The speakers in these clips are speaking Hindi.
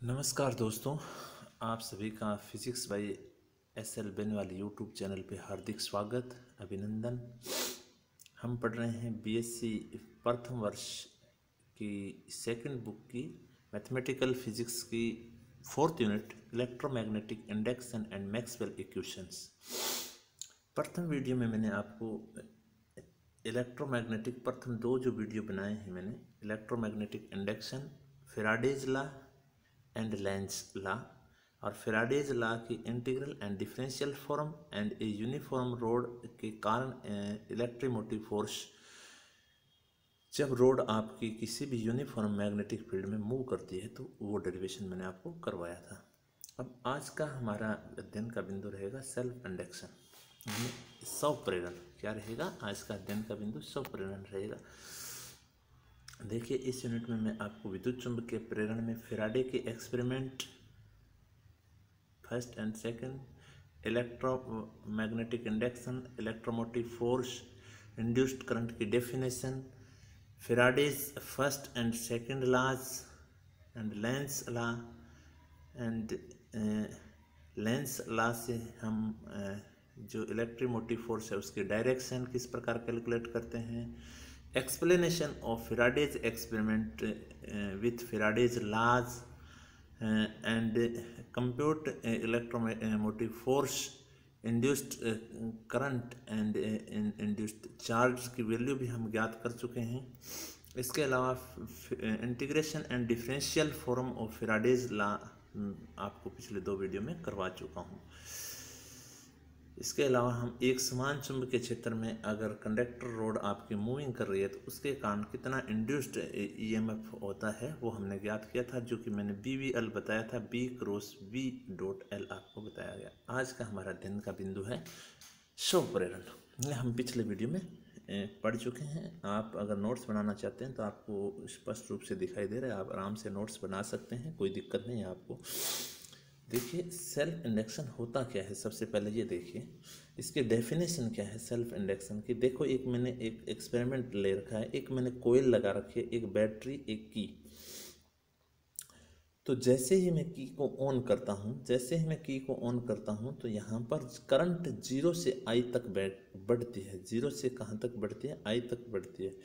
नमस्कार दोस्तों, आप सभी का फिजिक्स बाई एस.एल. बेन वाले यूट्यूब चैनल पे हार्दिक स्वागत, अभिनंदन। हम पढ़ रहे हैं बीएससी प्रथम वर्ष की सेकंड बुक की मैथमेटिकल फिजिक्स की fourth unit electromagnetic induction and Maxwell equations. प्रथम वीडियो में मैंने आपको इलेक्ट्रोमैग्नेटिक प्रथम दो जो वीडियो बनाए हैं मैंने electromagnetic induction, Faraday's law and Lenz law और फैराडेज लॉ की integral and differential form and a uniform road के कारण इलेक्ट्रोमोटिव फोर्स, जब रोड आपकी किसी भी यूनिफॉर्म मैग्नेटिक फील्ड में मूव करती है तो वो डेरिवेशन मैंने आपको करवाया था। अब आज का हमारा अध्ययन का बिंदु रहेगा सेल्फ इंडक्शन, स्व प्रेरण। क्या रहेगा आज का अध्ययन का बिंदु? स्व प्रेरण रहेगा। देखिए, इस यूनिट में मैं आपको विद्युत चुंबकीय प्रेरण में फैराडे के experiment first and second, electromagnetic induction, electromotive force, induced current की definition, Faraday's first and second laws and Lenz law and Lenz law से हम जो इलेक्ट्रोमोटिव फोर्स है उसकी डायरेक्शन किस प्रकार कैलकुलेट करते हैं, explanation of Faraday's experiment with Faraday's laws and compute electromotive force, induced current and induced charge की वैल्यू भी हम ज्ञात कर चुके हैं। इसके अलावा integration and differential form of Faraday's law आपको पिछले दो वीडियो में करवा चुका हूँ। इसके अलावा हम एक समान चुंबकीय क्षेत्र में अगर कंडक्टर रोड आपकी मूविंग कर रही है तो उसके कारण कितना इंड्यूस्ड ईएमएफ होता है वो हमने ज्ञात किया था, जो कि मैंने BVL बताया था, B cross V dot L आपको बताया गया। आज का हमारा अध्ययन का बिंदु है स्व प्रेरण। ये हम पिछले वीडियो में पढ़ चुके हैं। आप अगर नोट्स बनाना चाहते हैं तो आपको स्पष्ट रूप से दिखाई दे रहा है, आप आराम से नोट्स बना सकते हैं, कोई दिक्कत नहीं है आपको। देखिए, सेल्फ इंडक्शन होता क्या है, सबसे पहले ये देखिए इसके डेफिनेशन क्या है सेल्फ इंडक्शन की। देखो, एक मैंने एक एक्सपेरिमेंट ले रखा है, एक मैंने कोयल लगा रखी है, एक बैटरी, एक की। तो जैसे ही मैं की को ऑन करता हूँ, तो यहाँ पर करंट 0 से I तक बढ़ती है। 0 से कहाँ तक बढ़ती है? I तक बढ़ती है।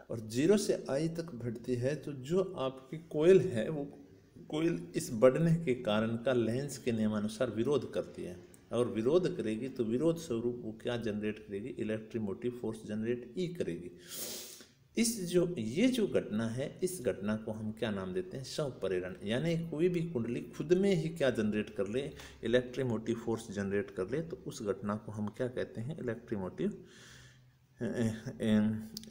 और 0 से I तक बढ़ती है तो जो आपकी कोयल है वो कोयल इस बढ़ने के कारण का लेंस के नियमानुसार विरोध करती है, और विरोध करेगी तो विरोध स्वरूप वो क्या जनरेट करेगी? इलेक्ट्रोमोटिव फोर्स जनरेट ई करेगी। ये जो घटना है, इस घटना को हम क्या नाम देते हैं? स्व प्रेरण। यानी कोई भी कुंडली खुद में ही क्या जनरेट कर ले? इलेक्ट्रोमोटिव फोर्स जनरेट कर ले, तो उस घटना को हम क्या कहते हैं?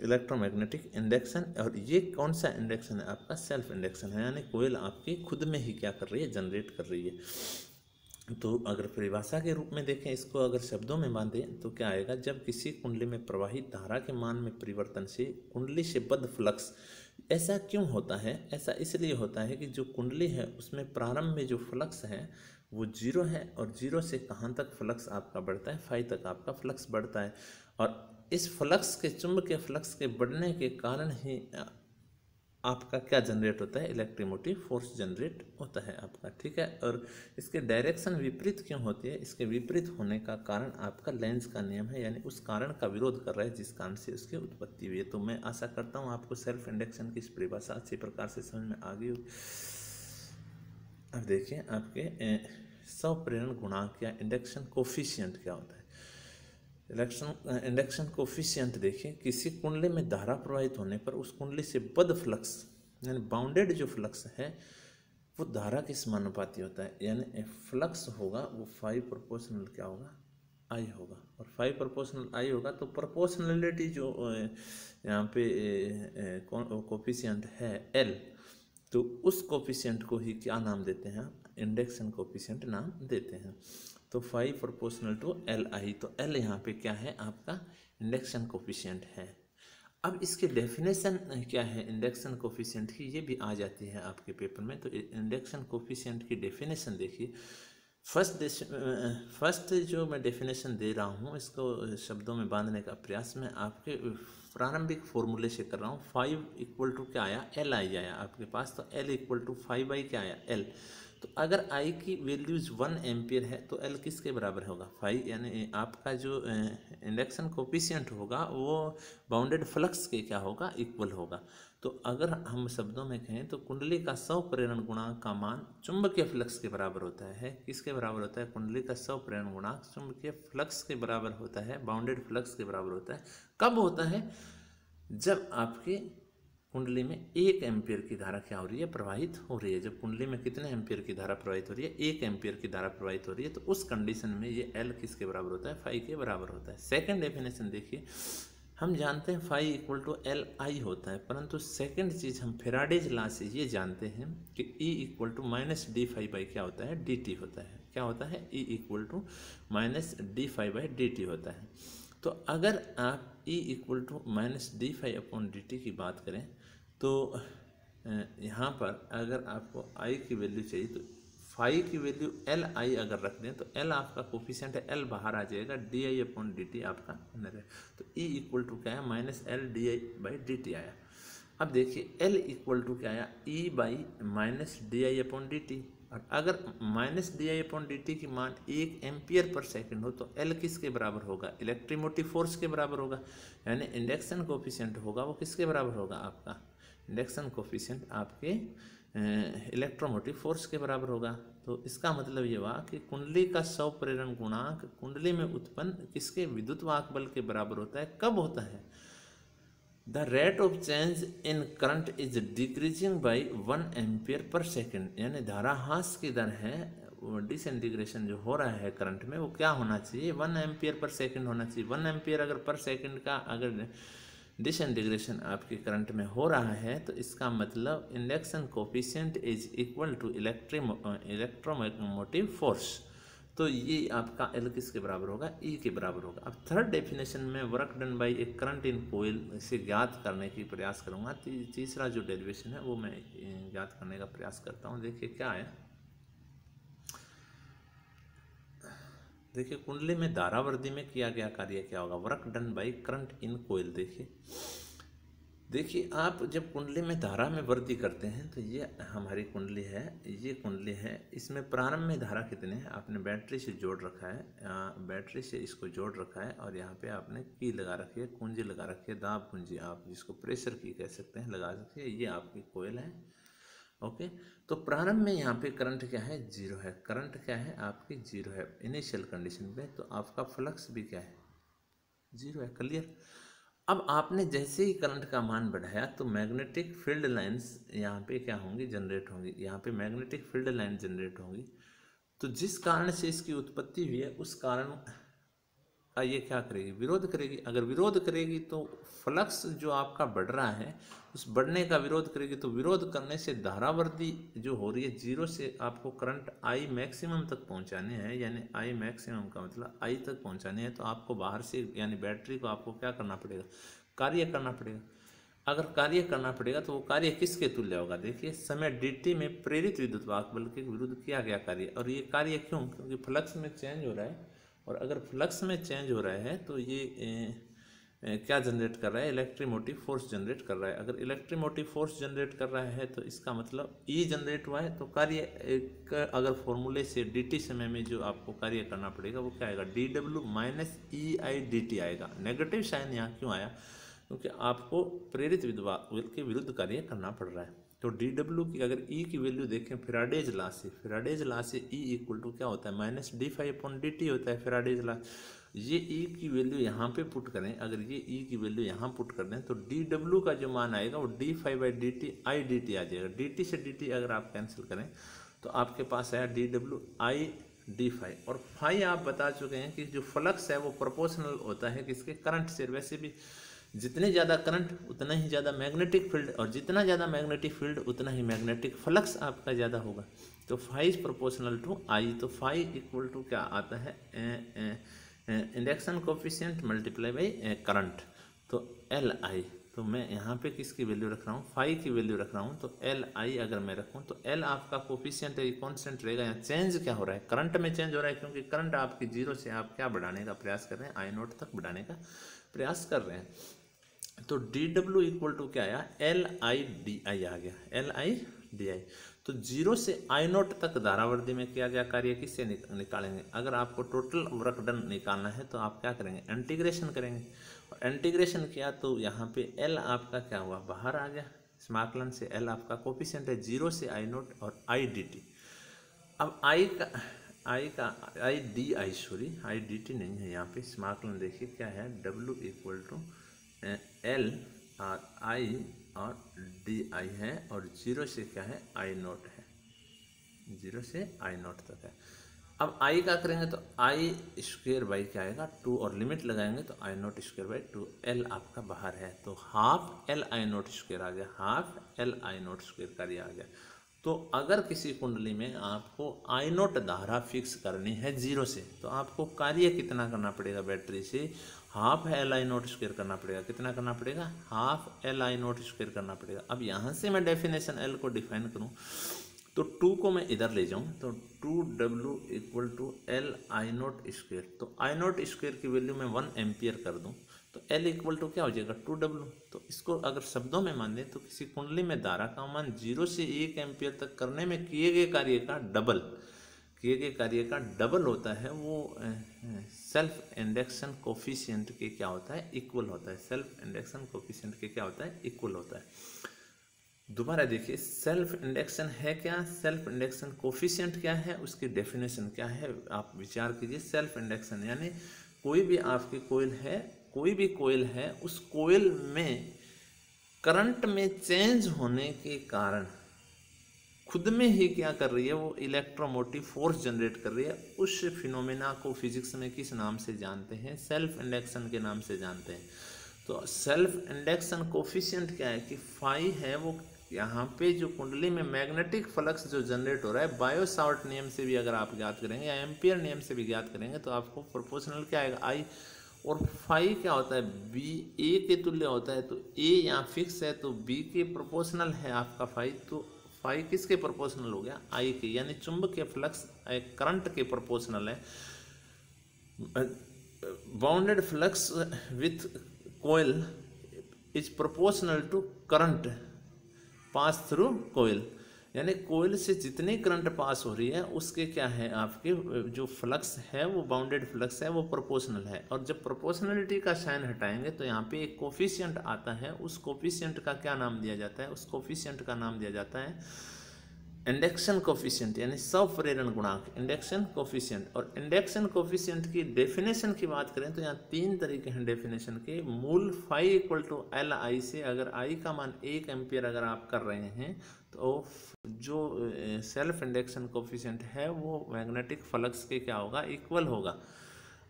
Electromagnetic induction. और ये कौन सा इंडक्शन है? आपका सेल्फ इंडक्शन है, यानी कोयल आपकी खुद में ही क्या कर रही है? जनरेट कर रही है। तो अगर परिभाषा के रूप में देखें, इसको अगर शब्दों में बांधें तो क्या आएगा? जब किसी कुंडली में प्रवाहित धारा के मान में परिवर्तन से कुंडली से बद्ध फ्लक्स। ऐसा क्यों होता है? ऐसा इसलिए होता है कि जो कुंडली है उसमें प्रारंभ में जो फ्लक्स है वो 0 है, और 0 से कहाँ तक फ्लक्स आपका बढ़ता है? 5 तक आपका फ्लक्स बढ़ता है। और इस फ्लक्स के, चुंबकीय फ्लक्स के बढ़ने के कारण ही आपका क्या जनरेट होता है? इलेक्ट्रोमोटिव फोर्स जनरेट होता है आपका, ठीक है। और इसके डायरेक्शन विपरीत क्यों होती है? इसके विपरीत होने का कारण आपका लेंज का नियम है, यानी उस कारण का विरोध कर रहा है जिस कारण से उसकी उत्पत्ति हुई है। तो मैं आशा करता हूँ आपको सेल्फ इंडक्शन की परिभाषा अच्छी प्रकार से समझ में आ गई होगी। अब देखिए, आपके स्व प्रेरण गुणांक या इंडक्शन कोफिशिएंट क्या होता है? इंडक्शन कोफिशिएंट देखिए, किसी कुंडली में धारा प्रवाहित होने पर उस कुंडली से बद्ध फ्लक्स यानी बाउंडेड जो फ्लक्स है वो धारा के समानुपाती होता है। यानी फ्लक्स होगा वो 5 प्रोपोर्शनल क्या होगा? I होगा। और 5 प्रोपोर्शनल I होगा तो प्रोपोर्शनलिटी जो यहाँ पे कोफिशिएंट है L, तो उस कोफिशिएंट को ही क्या नाम देते हैं? इंडक्शन कोफिशिएंट नाम देते हैं। तो 5 प्रोपोर्शनल टू LI, तो L यहाँ पे क्या है? आपका इंडक्शन कोफिशिएंट है। अब इसके डेफिनेशन क्या है इंडक्शन कोफिशिएंट की? ये भी आ जाती है आपके पेपर में। तो इंडक्शन कोफिशिएंट की डेफिनेशन देखिए। फर्स्ट जो मैं डेफिनेशन दे रहा हूँ इसको शब्दों में बांधने का प्रयास में आपके प्रारंभिक फॉर्मूले से कर रहा हूँ। 5 इक्वल टू क्या आया, एल आई आया आपके पास, तो एल इक्वल टू 5 क्या आया, एल। तो अगर आई की वैल्यूज 1 एम्पियर है तो एल किसके बराबर होगा, 5, यानी आपका जो इंडक्शन कोफिशिएंट होगा वो बाउंडेड फ्लक्स के क्या होगा, इक्वल होगा। तो अगर हम शब्दों में कहें तो कुंडली का स्व प्रेरण गुणांक का मान चुंबकीय फ्लक्स के बराबर होता है। किसके बराबर होता है, कुंडली का स्व प्रेरण गुणांक चुंबकीय फ्लक्स के बराबर होता है, बाउंडेड फ्लक्स के बराबर होता है। कब होता है, जब आपके कुंडली में 1 एम्पियर की धारा क्या हो रही है, प्रवाहित हो रही है। जब कुंडली में कितने एम्पियर की धारा प्रवाहित हो रही है, 1 एम्पियर की धारा प्रवाहित हो रही है, तो उस कंडीशन में ये एल किसके बराबर होता है, 5 के बराबर होता है। सेकंड डेफिनेशन देखिए, हम जानते हैं 5 इक्वल टू एल आई होता है, परंतु सेकंड चीज़ हम फेराडेज लॉ से ये जानते हैं कि E equal to minus d phi by क्या होता है, डी टी होता है। क्या होता है, E equal to minus d phi by d t होता है। तो अगर आप E equal to minus d phi upon d t की बात करें तो यहाँ पर अगर आपको I की वैल्यू चाहिए तो फाई की वैल्यू एल आई अगर रख दें तो एल आपका कोफिशिएंट है, एल बाहर आ जाएगा, D I upon d T आपका अंदर है। तो E इक्वल टू क्या है, minus L D I by d T आया। अब देखिए L इक्वल टू क्या आया, E by minus D I upon d T. और अगर minus D I upon d t की मान 1 एम्पियर पर सेकंड हो तो L किसके बराबर होगा, इलेक्ट्रोमोटिव फोर्स के बराबर होगा। यानी इंडक्शन कोफिशिएंट होगा वो किसके बराबर होगा, आपका इंडक्शन कोफिशिएंट आपके इलेक्ट्रोमोटिव फोर्स के बराबर होगा। तो इसका मतलब ये हुआ कि कुंडली का स्व प्रेरण गुणांक कुंडली में उत्पन्न किसके, विद्युत वाहक बल के बराबर होता है। कब होता है, the rate of change in current is decreasing by 1 ampere per second. यानी धाराहास की दर है, डिसइंटीग्रेशन जो हो रहा है करंट में वो क्या होना चाहिए, 1 एम्पियर पर सेकेंड होना चाहिए। 1 एम्पियर अगर पर सेकेंड का अगर डिसइंटीग्रेशन आपके करंट में हो रहा है तो इसका मतलब induction coefficient is equal to electromotive force. तो ये आपका एल किसके बराबर होगा, ई के बराबर होगा। अब थर्ड डेफिनेशन में work done by a current in coil इसे ज्ञात करने की प्रयास करूँगा। तीसरा जो डेरिवेशन है वो मैं ज्ञात करने का प्रयास करता हूँ। देखिए क्या है, देखिए कुंडली में धारावर्धी में किया गया कार्य क्या होगा, work done by current in coil. देखिए आप जब कुंडली में धारा में वृद्धि करते हैं तो ये हमारी कुंडली है, ये कुंडली है, इसमें प्रारंभ में धारा कितने हैं, आपने बैटरी से जोड़ रखा है, बैटरी से इसको जोड़ रखा है और यहाँ पे आपने की लगा रखी है, कुंजी लगा रखी है, दाब कुंजी आप जिसको प्रेशर की कह सकते हैं लगा सकते हैं। ये आपकी कोयल है, ओके। तो प्रारंभ में यहाँ पे करंट क्या है, जीरो है, करंट क्या है आपकी जीरो है इनिशियल कंडीशन पे, तो आपका फ्लक्स भी क्या है, जीरो है, क्लियर। अब आपने जैसे ही करंट का मान बढ़ाया तो मैग्नेटिक फील्ड लाइंस यहाँ पे क्या होंगी, जनरेट होंगी, यहाँ पे मैग्नेटिक फील्ड लाइन जनरेट होंगी। तो जिस कारण से इसकी उत्पत्ति हुई है उस कारण का ये क्या करेगी, विरोध करेगी। अगर विरोध करेगी तो फ्लक्स जो आपका बढ़ रहा है उस बढ़ने का विरोध करेगी, तो विरोध करने से धारावर्धी जो हो रही है जीरो से आपको करंट आई मैक्सिमम तक पहुंचाने हैं, यानी आई मैक्सिमम का मतलब आई तक पहुंचाने हैं, तो आपको बाहर से यानी बैटरी को आपको क्या करना पड़ेगा, कार्य करना पड़ेगा। अगर कार्य करना पड़ेगा तो वो कार्य किसके तुल्य होगा, देखिए समय dt में प्रेरित विद्युत वाहक बल के विरुद्ध किया गया कार्य। और ये कार्य क्यों, क्योंकि फ्लक्स में चेंज हो रहा है, और अगर फ्लक्स में चेंज हो रहा है तो ये क्या जनरेट कर रहा है, इलेक्ट्रोमोटिव फोर्स जनरेट कर रहा है। अगर इलेक्ट्रोमोटिव फोर्स जनरेट कर रहा है तो इसका मतलब ई जनरेट हुआ है, तो कार्य एक अगर फॉर्मूले से dt समय में जो आपको कार्य करना पड़ेगा वो क्या आएगा, dw माइनस ई आई डी टी आएगा। नेगेटिव साइन यहाँ क्यों आया, क्योंकि आपको प्रेरित विद्युत के विरुद्ध कार्य करना पड़ रहा है। तो dw की अगर E की वैल्यू देखें फेराडेज लॉ से E इक्वल टू क्या होता है, minus d phi upon d t होता है फेराडेज लॉ। ये E की वैल्यू यहाँ पे पुट करें, अगर ये E की वैल्यू यहाँ पुट कर दें तो dw का जो मान आएगा वो d phi by d t i d t आ जाएगा। dt से dt अगर आप कैंसिल करें तो आपके पास आया dw आई डी फाइव। और फाई आप बता चुके हैं कि जो फ्लक्स है वो प्रोपोर्शनल होता है किसके, करंट से। वैसे भी जितने ज़्यादा करंट उतना ही ज़्यादा मैग्नेटिक फील्ड, और जितना ज़्यादा मैग्नेटिक फील्ड उतना ही मैग्नेटिक फ्लक्स आपका ज़्यादा होगा। तो फाई इज प्रोपोर्शनल टू आई। तो फाई इक्वल टू क्या आता है, induction coefficient multiply by current, तो एल आई। तो मैं यहाँ पे किसकी वैल्यू रख रहा हूँ, फाई की वैल्यू रख रहा हूँ। तो एल आई अगर मैं रखूँ तो एल आपका कोफिशिएंट है, कॉन्स्टेंट रहेगा। यहाँ चेंज क्या हो रहा है, करंट में चेंज हो रहा है, क्योंकि करंट आपकी जीरो से आप क्या बढ़ाने का प्रयास कर रहे हैं, आई नोट तक बढ़ाने का प्रयास कर रहे हैं। तो डी डब्ल्यू इक्वल टू क्या आया, एल आई डी आई आ गया, एल आई डी आई। तो 0 से आई नोट तक धारावर्ती में किया गया कार्य किससे निकालेंगे? अगर आपको टोटल वर्क डन निकालना है तो आप क्या करेंगे, इंटीग्रेशन करेंगे। और इंटीग्रेशन किया तो यहाँ पे एल आपका क्या हुआ, बाहर आ गया। समाकलन से एल आपका कोफिशिएंट है 0 से आई नोट और आई डी टी। अब आई डी आई टी नहीं है यहाँ पे। समाकलन देखिए क्या है, डब्ल्यू इक्वल टू एल और आई और डी आई है, और 0 से क्या है, आई नोट है, 0 से आई नोट तक है। अब आई का करेंगे तो आई स्क्वेयर बाई क्या आएगा 2, और लिमिट लगाएंगे तो I naught square by 2। L आपका बाहर है तो half L I naught square आ गया, half L I naught square कार्य आ गया। तो अगर किसी कुंडली में आपको आई नोट धारा फिक्स करनी है 0 से, तो आपको कार्य कितना करना पड़ेगा, बैटरी से half L I naught square करना पड़ेगा। कितना करना पड़ेगा, half L I naught square करना पड़ेगा। अब यहाँ से मैं डेफिनेशन एल को डिफाइन करूँ तो 2 को मैं इधर ले जाऊँ तो 2W equal to L I naught square. तो आई नोट स्क्वेयर की वैल्यू मैं 1 एम्पियर कर दूँ तो L इक्वल टू क्या हो जाएगा 2W। तो इसको अगर शब्दों में मान दें तो किसी कुंडली में धारा का मान 0 से 1 एम्पियर तक करने में किए गए कार्य का डबल होता है, वो सेल्फ इंडक्शन कोफिशिएंट के क्या होता है, इक्वल होता है। सेल्फ इंडक्शन कोफिशिएंट के क्या होता है, इक्वल होता है। दोबारा देखिए, सेल्फ इंडक्शन है क्या, सेल्फ इंडक्शन कोफिशिएंट क्या है, उसकी डेफिनेशन क्या है, आप विचार कीजिए। सेल्फ इंडक्शन यानी कोई भी आपकी कोयल है, उस कोयल में करंट में चेंज होने के कारण खुद में ही क्या कर रही है, वो इलेक्ट्रोमोटिव फोर्स जनरेट कर रही है। उस फिनोमेना को फिजिक्स में किस नाम से जानते हैं, सेल्फ इंडक्शन के नाम से जानते हैं। तो सेल्फ इंडक्शन कोफिशिएंट क्या है कि फाई है, वो यहाँ पे जो कुंडली में मैग्नेटिक फ्लक्स जो जनरेट हो रहा है, बायो-सावर्ट नियम से भी अगर आप ज्ञात करेंगे या एम्पियर नियम से भी ज्ञात करेंगे तो आपको प्रोपोर्शनल क्या आएगा, आई। और फाई क्या होता है, बी ए के तुल्य होता है। तो ए यहाँ फिक्स है तो बी के प्रोपोर्शनल है आपका फाई। तो फाई किसके प्रोपोर्शनल हो गया, आई के, यानी चुंबकीय फ्लक्स करंट के प्रोपोर्शनल है। Bounded flux with coil is proportional to current pass through coil, यानी कोयल से जितनी करंट पास हो रही है उसके क्या है, आपके जो फ्लक्स है वो बाउंडेड फ्लक्स है, वो प्रोपोर्शनल है। और जब प्रोपोर्शनलिटी का साइन हटाएंगे तो यहाँ पे एक कोफिशिएंट आता है, उस कोफिशिएंट का क्या नाम दिया जाता है, उस कोफिशिएंट का नाम दिया जाता है इंडक्शन कोफिशिएंट, यानी स्वप्रेरण गुणांक, इंडक्शन कोफिशिएंट। और इंडक्शन कोफिशिएंट की डेफिनेशन की बात करें तो यहाँ 3 तरीके हैं डेफिनेशन के। मूल phi equal to L I से अगर आई का मान 1 एम्पियर अगर आप कर रहे हैं तो जो सेल्फ इंडक्शन कोफिशिएंट है वो मैग्नेटिक फ्लक्स के क्या होगा, इक्वल होगा।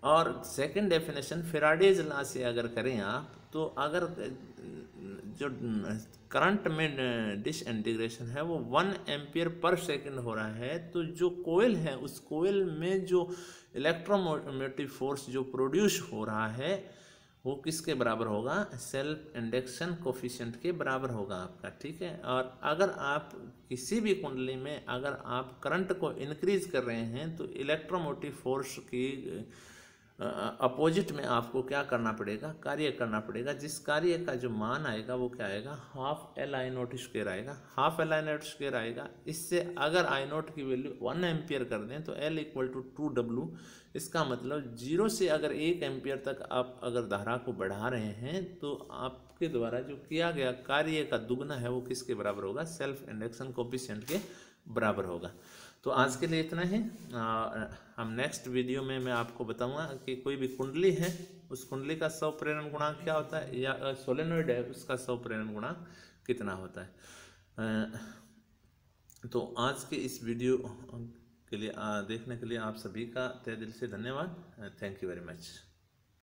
और सेकंड डेफिनेशन फैराडेज लॉ से अगर करें आप तो अगर जो करंट में डिसइंटीग्रेशन है वो 1 एम्पियर पर सेकंड हो रहा है, तो जो कोयल है उस कोयल में जो इलेक्ट्रोमोटिव फोर्स जो प्रोड्यूस हो रहा है वो किसके बराबर होगा, सेल्फ इंडक्शन कोफिशिएंट के बराबर होगा आपका, ठीक है। और अगर आप किसी भी कुंडली में अगर आप करंट को इंक्रीज कर रहे हैं तो इलेक्ट्रोमोटिव फोर्स की अपोजिट में आपको क्या करना पड़ेगा, कार्य करना पड़ेगा। जिस कार्य का जो मान आएगा वो क्या आएगा, half L I naught square आएगा, half L I naught square आएगा। इससे अगर आई नोट की वैल्यू 1 एम्पियर कर दें तो एल इक्वल टू 2W। इसका मतलब 0 से अगर 1 एम्पियर तक आप अगर धारा को बढ़ा रहे हैं तो आपके द्वारा जो किया गया कार्य का दुगना है वो किसके बराबर होगा, सेल्फ इंडक्शन कोफिशिएंट के बराबर होगा। तो आज के लिए इतना ही। हम नेक्स्ट वीडियो में मैं आपको बताऊंगा कि कोई भी कुंडली है उस कुंडली का स्वप्रेरण गुणांक क्या होता है, या सोलेनोइड है उसका स्वप्रेरण गुणांक कितना होता है। तो आज के इस वीडियो के लिए देखने के लिए आप सभी का तहे दिल से धन्यवाद। Thank you very much.